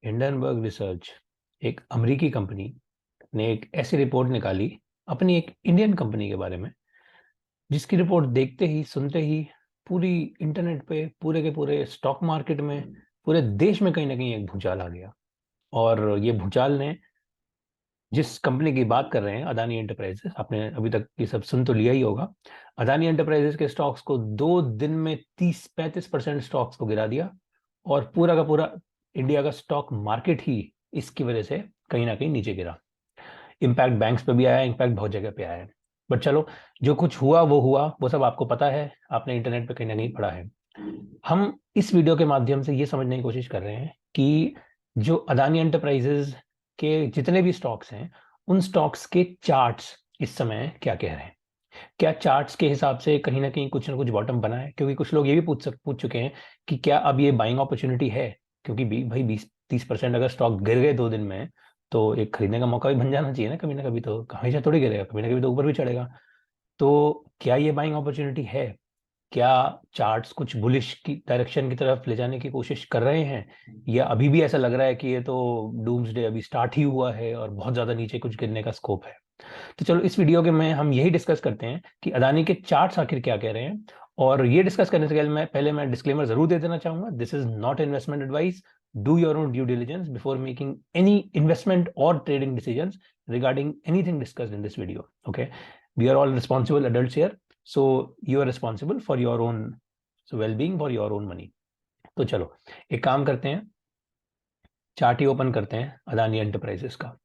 Hindenburg research एक अमेरिकी company ने एक ऐसी रिपोर्ट निकाली अपनी एक इंडियन कंपनी के बारे में, जिसकी रिपोर्ट देखते ही सुनते ही पूरी इंटरनेट पे पूरे के पूरे स्टॉक मार्केट में पूरे देश में कहीं ना कहीं एक भूचाल आ गया। और ये भूचाल ने जिस कंपनी की बात कर रहे हैं, अदानी एंटरप्राइजेस, आपने अभी तक ये सब सुन तो लिया ही होगा। अदानी एंटरप्राइजेस के स्टॉक्स को 2 दिन में 30-35% स्टॉक्स को गिरा दिया। और पूरा का पूरा इंडिया का स्टॉक मार्केट ही इसकी वजह से कहीं ना कहीं नीचे गिरा। इम्पैक्ट बैंक्स पे भी आया, इम्पैक्ट बहुत जगह पे आया है। बट चलो, जो कुछ हुआ वो सब आपको पता है, आपने इंटरनेट पे कहीं ना कहीं पढ़ा है। हम इस वीडियो के माध्यम से ये समझने की कोशिश कर रहे हैं कि जो अदानी एंटरप्राइजेज के जितने भी स्टॉक्स हैं, उन स्टॉक्स के चार्ट्स इस समय क्या कह रहे हैं। क्या चार्ट्स के हिसाब से कहीं ना कहीं कुछ ना कुछ बॉटम बना है? क्योंकि कुछ लोग ये भी पूछ चुके हैं कि क्या अब ये बाइंग अपॉर्चुनिटी है। क्योंकि भाई 20-30% अगर स्टॉक गिर गए 2 दिन में, तो एक खरीदने का मौका भी बन जाना चाहिए ना कभी तो हमेशा थोड़ी गिरेगा, कभी ना कभी तो ऊपर भी चढ़ेगा। तो क्या ये बाइंग अपॉर्चुनिटी है? क्या चार्ट्स कुछ बुलिश की डायरेक्शन की तरफ ले जाने की कोशिश कर रहे हैं, या अभी भी ऐसा लग रहा है कि ये तो डूम्सडे अभी स्टार्ट ही हुआ है और बहुत ज्यादा नीचे कुछ गिरने का स्कोप है? तो चलो, इस वीडियो के में हम यही डिस्कस करते हैं कि अदानी के चार्ट्स आखिर क्या कह रहे हैं। और ये डिस्कस करने से पहले मैं डिस्क्लेमर जरूर दे देना चाहूंगा, this is not investment advice. Do your own due diligence before making any investment और trading decisions regarding anything discussed in this video. Okay, we are all responsible adults here, so you are responsible for your own well being, for your own money. तो चलो, एक काम करते हैं, chart ही open करते हैं Adani enterprises का।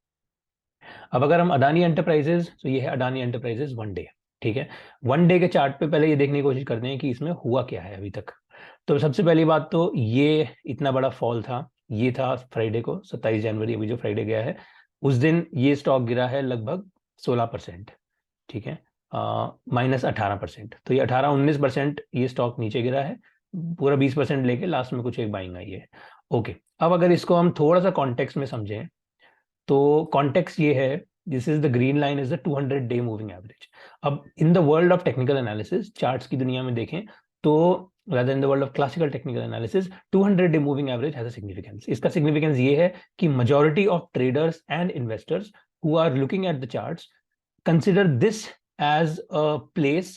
अब अगर हम अदानी एंटरप्राइजेज, तो ये है अदानी एंटरप्राइजेज 1 डे। ठीक है, 1 डे के चार्ट पे पहले ये देखने की कोशिश करते हैं कि इसमें हुआ क्या है अभी तक। तो सबसे पहली बात तो ये इतना बड़ा फॉल था, ये था फ्राइडे को, 27 जनवरी, अभी जो फ्राइडे गया है उस दिन ये स्टॉक गिरा है लगभग 16%। ठीक है, -18%। तो ये 18-19% ये स्टॉक नीचे गिरा है, पूरा 20% लेके लास्ट में कुछ एक बाइंग आई है। ओके, अब अगर इसको हम थोड़ा सा कॉन्टेक्स्ट में समझें, तो कॉन्टेक्स्ट ये है, this is the green line is the 200 day moving average. अब in the world of technical analysis, charts की दुनिया में देखें तो, rather in the world of classical technical analysis, 200 day moving average has a significance. इसका significance ये है कि majority of traders and investors who are looking at the charts consider this as a place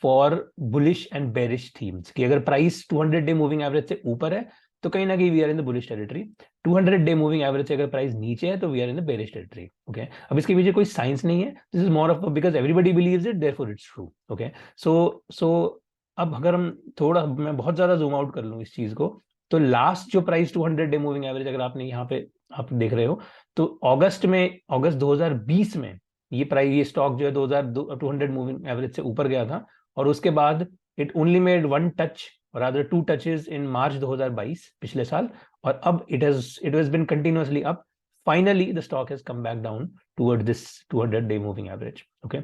for bullish and bearish themes, कि अगर price 200 day moving average से ऊपर है तो कहीं ना कहीं we are in the bullish territory. 200 day moving average से अगर प्राइस नीचे है तो we are in the bearish territory. Okay, अब इसके पीछे कोई साइंस नहीं है, this is more of because everybody believes it therefore it's true. Okay, so अब अगर हम थोड़ा, मैं बहुत ज्यादा जूम आउट कर लूँ इस चीज को, तो लास्ट जो प्राइस 200 डे मूविंग एवरेज अगर आपने यहाँ पे आप देख रहे हो, तो अगस्त 2020 में ये स्टॉक जो है 200 मूविंग एवरेज से ऊपर गया था। और उसके बाद it only made one touch, rather 2 touches in मार्च 2022, पिछले साल। और अब it has been continuously up. Finally the stock has come back down toward this 200 day moving average. Okay,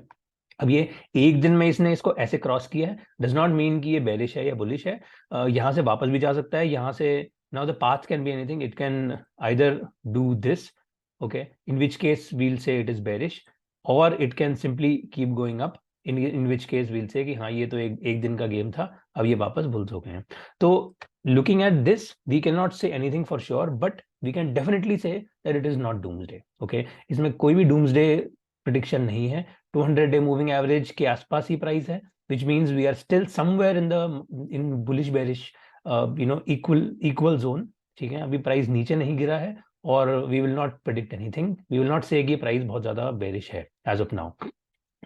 अब ये एक दिन में इसने इसको ऐसे क्रॉस किया है, डज नॉट मीन कि ये बेरिश है या बुलिश है। यहाँ से वापस भी जा सकता है, यहाँ से now the path can be anything, it can either do this, okay, in which case we'll say it is bearish, और it can simply keep going up, in which case we'll say कि हाँ ये तो एक दिन का game था, अब ये वापस बुल्स हो गए हैं। तो looking at this we can not say anything for sure, but we can definitely say that it is not doomsday. Okay, इसमें कोई भी डूम्सडे प्रिडिक्शन नहीं है। 200 डे मूविंग एवरेज के आसपास ही प्राइस है, which means we are still somewhere in bullish bearish equal zone। ठीक है, अभी प्राइस नीचे नहीं गिरा है, और we will not predict anything, we will not say कि प्राइस बहुत ज्यादा बेरिश है as of now.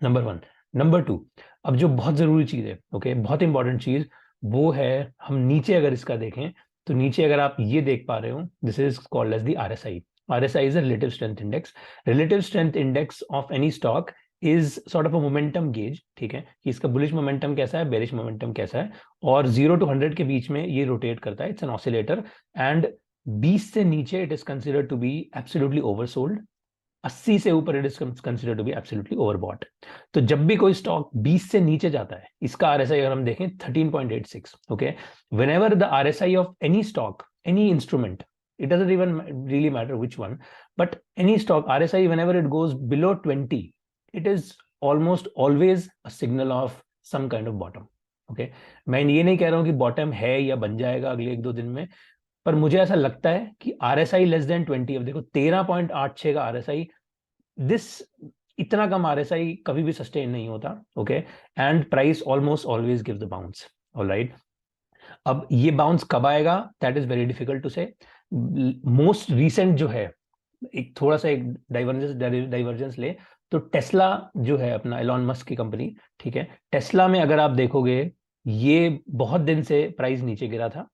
Number 1। Number 2, अब जो बहुत जरूरी चीज है, ओके, बहुत इंपॉर्टेंट चीज, वो है हम नीचे अगर इसका देखें, तो नीचे अगर आप ये देख पा रहे हो, this is called as the RSI। RSI is a relative strength index. Relative strength index of any stock is sort of a momentum gauge. ठीक है, कि इसका बुलिश मोमेंटम कैसा है, बेरिश मोमेंटम कैसा है, और 0 to 100 के बीच में ये रोटेट करता है, इट्स एन ऑसिलेटर। एंड 20 से नीचे it is considered to be absolutely oversold, 80 से ऊपर it is considered to be absolutely overbought. तो जब भी कोई स्टॉक 20 से नीचे जाता है, इसका RSI अगर हम देखें 13.86। Okay, whenever the RSI of any stock, any instrument, it doesn't even really matter which one, but any stock RSI whenever it goes below 20, it is almost always a signal of some kind of bottom. Okay, मैं ये नहीं कह रहा हूं कि bottom है या बन जाएगा अगले 1-2 दिन में, पर मुझे ऐसा लगता है कि RSI लेस देन 20, अब देखो 13.86 का RSI, दिस इतना कम RSI कभी भी सस्टेन नहीं होता, okay, and price almost always give the bounce, alright. अब ये बाउंस कब आएगा, that is very difficult to say. Most recent जो है, एक थोड़ा सा एक डाइवर्जेंस ले, तो टेस्ला जो है अपना एलॉन मस्क की कंपनी, ठीक है, टेस्ला में अगर आप देखोगे ये बहुत दिन से प्राइस नीचे गिरा था,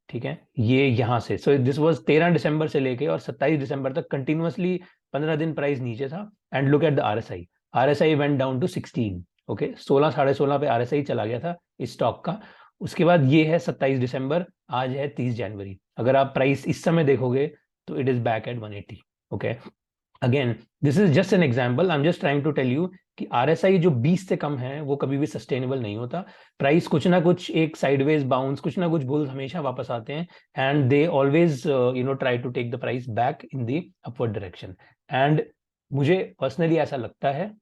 ठीक है, ये यहां से, सो दिस वाज 13 दिसंबर से लेके और 27 दिसंबर तक कंटिन्यूअसली 15 दिन प्राइस नीचे था। And look at the RSI, RSI went down to 16, okay, 16 16.5 पे RSI चला गया था इस स्टॉक का। उसके बाद ये है 27 दिसंबर, आज है 30 जनवरी, अगर आप प्राइस इस समय देखोगे तो it is back at 180, okay. Again this is just an example, I am just trying to tell you कि RSI जो 20 से कम है वो कभी भी सस्टेनेबल नहीं होता। प्राइस कुछ ना कुछ एक साइडवेज बाउंस, कुछ ना कुछ बुल्स हमेशा वापस आते हैं, and they always try to take the price back in the upward direction. And मुझे पर्सनली ऐसा लगता है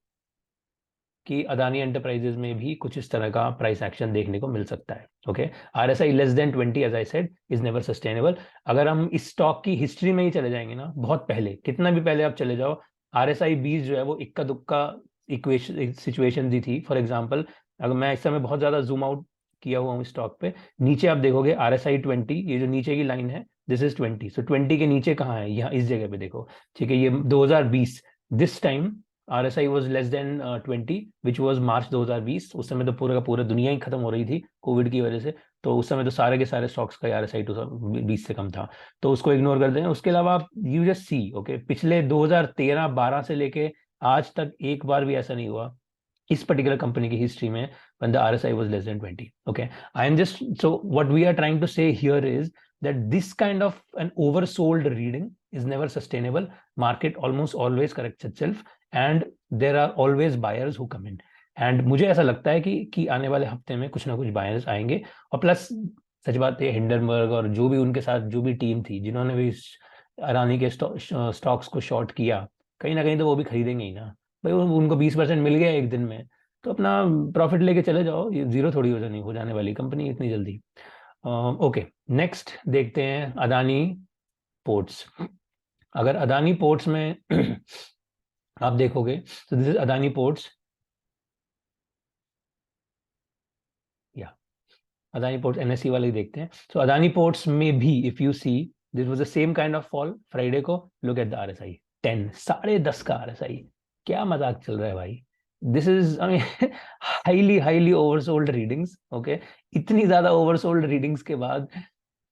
कि अदानी एंटरप्राइजेज में भी कुछ इस तरह का प्राइस एक्शन देखने को मिल सकता है, okay. RSI less than 20, as I said, is never sustainable. अगर हम इस स्टॉक की हिस्ट्री में ही चले जाएंगे ना, बहुत पहले, कितना भी पहले आप चले जाओ, RSI 20 जो है वो इक्का दुक्का इक्वेशन सिचुएशन दी थी। फॉर एग्जाम्पल, अगर मैं इस समय बहुत ज्यादा जूम आउट किया हुआ हूँ स्टॉक पे, नीचे आप देखोगे RSI 20, ये जो नीचे की लाइन है, दिस इज 20, सो 20 के नीचे कहाँ है, यहाँ इस जगह पे देखो, ठीक है, ये 2020, this time RSI was less than 20, which was मार्च 2020। उस समय तो पूरा का पूरा दुनिया ही खत्म हो रही थी कोविड की वजह से, तो उस समय तो सारे के सारे स्टॉक्स का RSI 2020 से कम था, तो उसको इग्नोर कर दें। उसके अलावा आप यू जस्ट सी, ओके, पिछले 2013-12 से लेके आज तक एक बार भी ऐसा नहीं हुआ इस पर्टिकुलर कंपनी की हिस्ट्री में when the RSI was less than 20, okay। I am just, so what we are trying to say here is that this kind of an oversold reading is never sustainable, market almost always corrects itself and there are always buyers who come in, and मुझे ऐसा लगता है कि आने वाले हफ्ते में कुछ ना कुछ बायर्स आएंगे। और प्लस सच बात है, हिंडनबर्ग और जो भी उनके साथ जो भी टीम थी जिन्होंने भी अडानी के स्टॉक्स को शॉर्ट किया, कहीं ना कहीं तो वो भी खरीदेंगे ही ना भाई, उनको 20% मिल गया एक दिन में, तो अपना प्रॉफिट लेके चले जाओ, ये जीरो थोड़ी हो जाने वाली कंपनी इतनी जल्दी। ओके, नेक्स्ट देखते हैं अदानी पोर्ट्स। अगर अदानी पोर्ट्स में आप देखोगे तो दिस इज अदानी पोर्ट्स, या अदानी पोर्ट्स NSE वाले देखते हैं। सो अदानी पोर्ट्स में भी if you see, this was the same kind of fall Friday को, लुक एट द RSI 10, 10.5 का RSI, क्या मजाक चल रहा है भाई, this is I mean highly highly oversold readings, okay. इतनी ज्यादा ओवरसोल्ड रीडिंग्स के बाद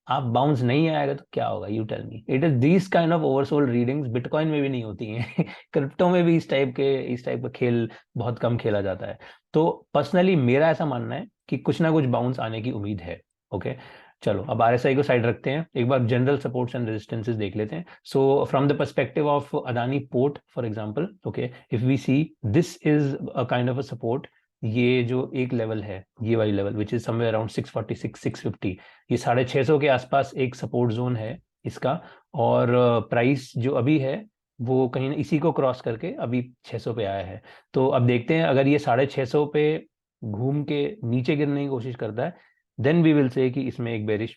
आप बाउंस नहीं आएगा तो क्या होगा, you tell me. It is this kind of oversold readings bitcoin में भी नहीं होती हैं क्रिप्टो में भी इस टाइप का खेल बहुत कम खेला जाता है। तो पर्सनली मेरा ऐसा मानना है कि कुछ ना कुछ बाउंस आने की उम्मीद है, ओके। चलो अब RSI को साइड रखते हैं, एक बार जनरल सपोर्ट्स एंड रेजिस्टेंसेस देख लेते हैं। So from the perspective of Adani port for example, okay, if we see this is a kind of a support, ये जो एक लेवल है, ये वाली level which is somewhere around 646 650, ये 650 के आसपास एक सपोर्ट जोन है इसका। और प्राइस जो अभी है वो कहीं ना इसी को क्रॉस करके अभी 600 पे आया है। तो अब देखते हैं, अगर ये 650 पे घूम के नीचे गिरने की कोशिश करता है, देन वी विल से कि इसमें एक बेरिश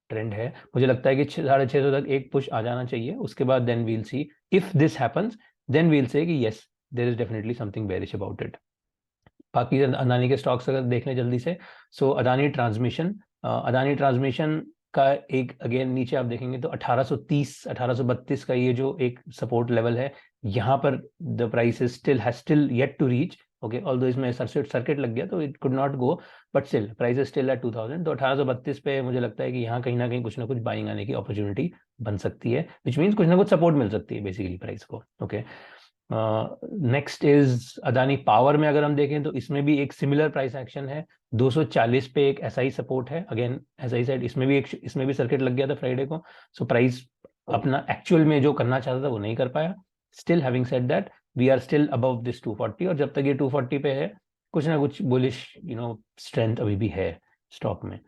ट्रेंड है। मुझे लगता है कि 650 तक एक पुश आ जाना चाहिए, उसके बाद then we'll see, if this happens then we'll say कि yes there is definitely something bearish about it. बाकी अदानी के स्टॉक्स अगर देख लें जल्दी से, सो अदानी ट्रांसमिशन का एक अगेन नीचे आप देखेंगे तो 1830 1832 का ये जो एक सपोर्ट लेवल है, यहाँ पर the price is still yet to reach, okay, although इसमें सर्किट लग गया तो it could not go, but still price is still at 2000। तो 1832 पे मुझे लगता है कि यहाँ कहीं ना कुछ बाइंग आने की अपॉर्चुनिटी बन सकती है, विच मीन्स कुछ ना कुछ सपोर्ट मिल सकती है बेसिकली प्राइस को, okay. Next is Adani power में अगर हम देखें तो इसमें भी एक सिमिलर प्राइस एक्शन है, 240 पे एक SI सपोर्ट है, अगेन एज आई सेड इसमें भी सर्किट लग गया था फ्राइडे को। सो प्राइस अपना एक्चुअल में जो करना चाहता था वो नहीं कर पाया। Still having said that we are still above this 240, और जब तक ये 240 पे है कुछ ना कुछ बुलिश स्ट्रेंथ अभी भी है स्टॉक में।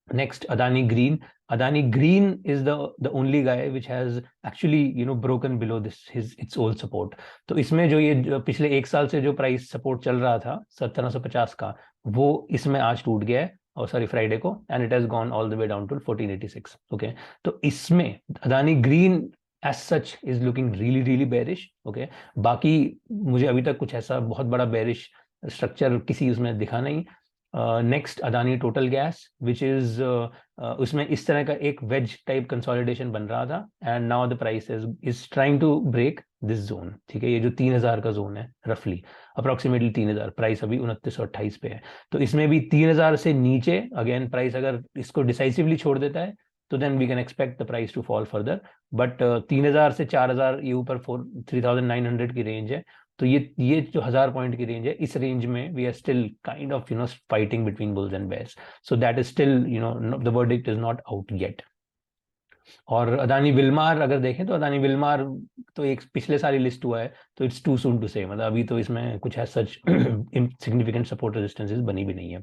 Next, Adani Green. Adani Green is the only guy which has actually broken below its old support. तो इसमें जो ये पिछले एक साल से जो प्राइस सपोर्ट चल रहा था 1750 का, वो इसमें आज टूट गया है और सॉरी फ्राइडे को, and it has gone all the way down to 1486. Okay, तो इसमें Adani green as such is looking really really bearish. Okay, बाकी मुझे अभी तक कुछ ऐसा बहुत बड़ा बेरिश स्ट्रक्चर किसी उसमें दिखा नहीं. Next Adani total gas which is उसमें इस तरह का एक वेज टाइप कंसोलिडेशन बन रहा था, and now the price is trying to break this zone. ठीक है, ये जो 3000 का जोन है रफली अप्रोक्सीमेटली 3000, प्राइस अभी 2928 पे है. तो इसमें भी 3000 से नीचे अगेन प्राइस अगर इसको डिसाइसिवली छोड़ देता है तो then we can expect the price to fall further. But 3000 से 4000 ये ऊपर 3900 की रेंज है. तो ये जो 1000 पॉइंट की रेंज है, इस रेंज में we are still kind of fighting between bulls and bears. So that is still the verdict is not out yet. और अदानी विलमार अगर देखें तो अदानी विलमार तो एक पिछले साल ही लिस्ट हुआ है, तो इट्स टू सून टू से, मतलब अभी तो इसमें कुछ है सच सिग्निफिकेंट सपोर्ट रेजिस्टेंसेस बनी भी नहीं है.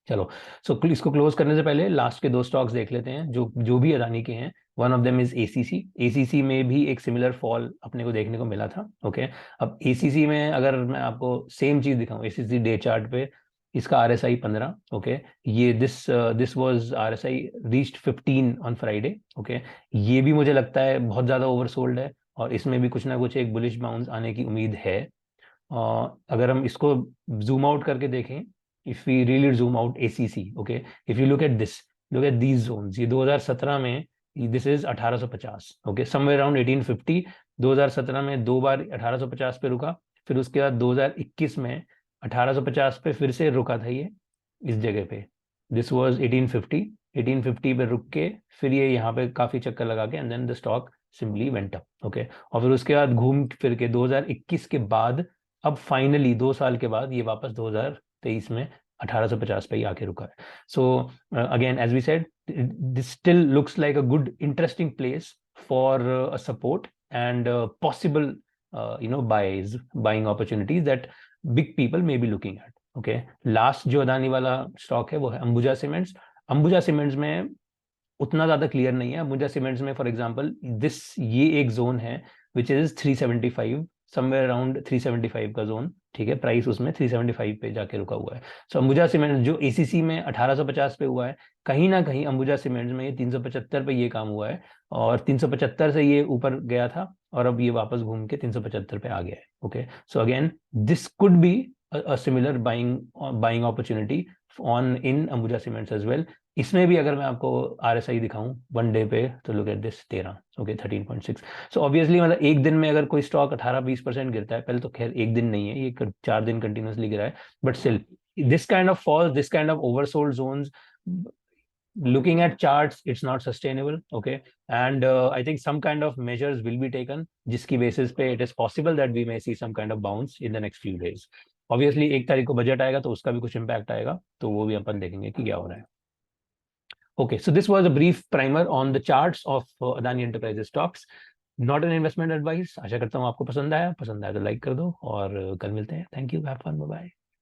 चलो, सो इसको क्लोज करने से पहले लास्ट के 2 स्टॉक्स देख लेते हैं जो भी अदानी के हैं. One of them is ACC. ACC में भी एक सिमिलर फॉल अपने को देखने को मिला था. ओके, अब एसीसी में अगर मैं आपको सेम चीज दिखाऊं, एसीसी डे चार्ट पे इसका RSI 15. ओके, ये this was RSI reached 15 on Friday. Okay, ये भी मुझे लगता है बहुत ज्यादा ओवरसोल्ड है, और इसमें भी कुछ ना कुछ एक बुलिश बाउंस आने की उम्मीद है. अगर हम इसको जूम आउट करके देखें, if we really zoom out ACC, okay, if you look at this, look at these zones, ये 2017 में this is 1850. okay, somewhere around 1850. 2017 में 2 बार 1850 पे रुका, फिर उसके बाद 2021 में 1850 पे फिर से रुका था ये इस जगह पे. दिस वाज 1850 पे रुक के फिर ये यहाँ पे काफी चक्कर लगा के and then the stock simply went up. Okay, और फिर उसके बाद घूम फिर के 2021 के बाद अब फाइनली 2 साल के बाद ये वापस 2023 में 1850 पे ही आके रुका है. So again as we said, this still looks like a good interesting place for a support and possible buying opportunities that big people may be looking at. Okay, last जो अदानी वाला स्टॉक है वो है अंबुजा सीमेंट्स. अंबुजा सीमेंट्स में उतना ज्यादा clear नहीं है. अंबुजा सीमेंट्स में फॉर एग्जांपल ये एक जोन है विच इज 375, समवेयर अराउंड 375 का जोन. ठीक है, प्राइस उसमें 375 पे जाके रुका हुआ है. सो अंबुजा सीमेंट जो एसीसी में 1850 पे हुआ है, कहीं ना कहीं अंबुजा सीमेंट्स में ये 375 पे ये काम हुआ है, और 375 से ये ऊपर गया था और अब ये वापस घूम के 375 पे आ गया है. Okay, so again this could be a similar buying opportunity on in Ambuja Cements as well. इसमें भी अगर मैं आपको RSI दिखाऊं वन डे पे तो look at this 13. Okay, 13.6. So obviously मतलब एक दिन में अगर कोई स्टॉक 18-20% गिरता है, पहले तो खैर एक दिन नहीं है, ये 4 दिन कंटिन्यूसली गिरा है, but still this kind of falls, this kind of oversold zones, looking at charts, it's not sustainable. Okay, and I think some kind of measures will be taken जिसकी basis पे it is possible that we may see some kind of bounce in the next few days. Obviously 1 तारीख को budget आएगा तो उसका भी कुछ impact आएगा, तो वो भी अपन देखेंगे कि क्या हो रहा है. Okay, so this was a brief primer on the charts of Adani Enterprises stocks. Not an investment advice. आशा करता हूँ आपको पसंद आया तो लाइक कर दो और कल मिलते हैं. Thank you, have fun, bye bye.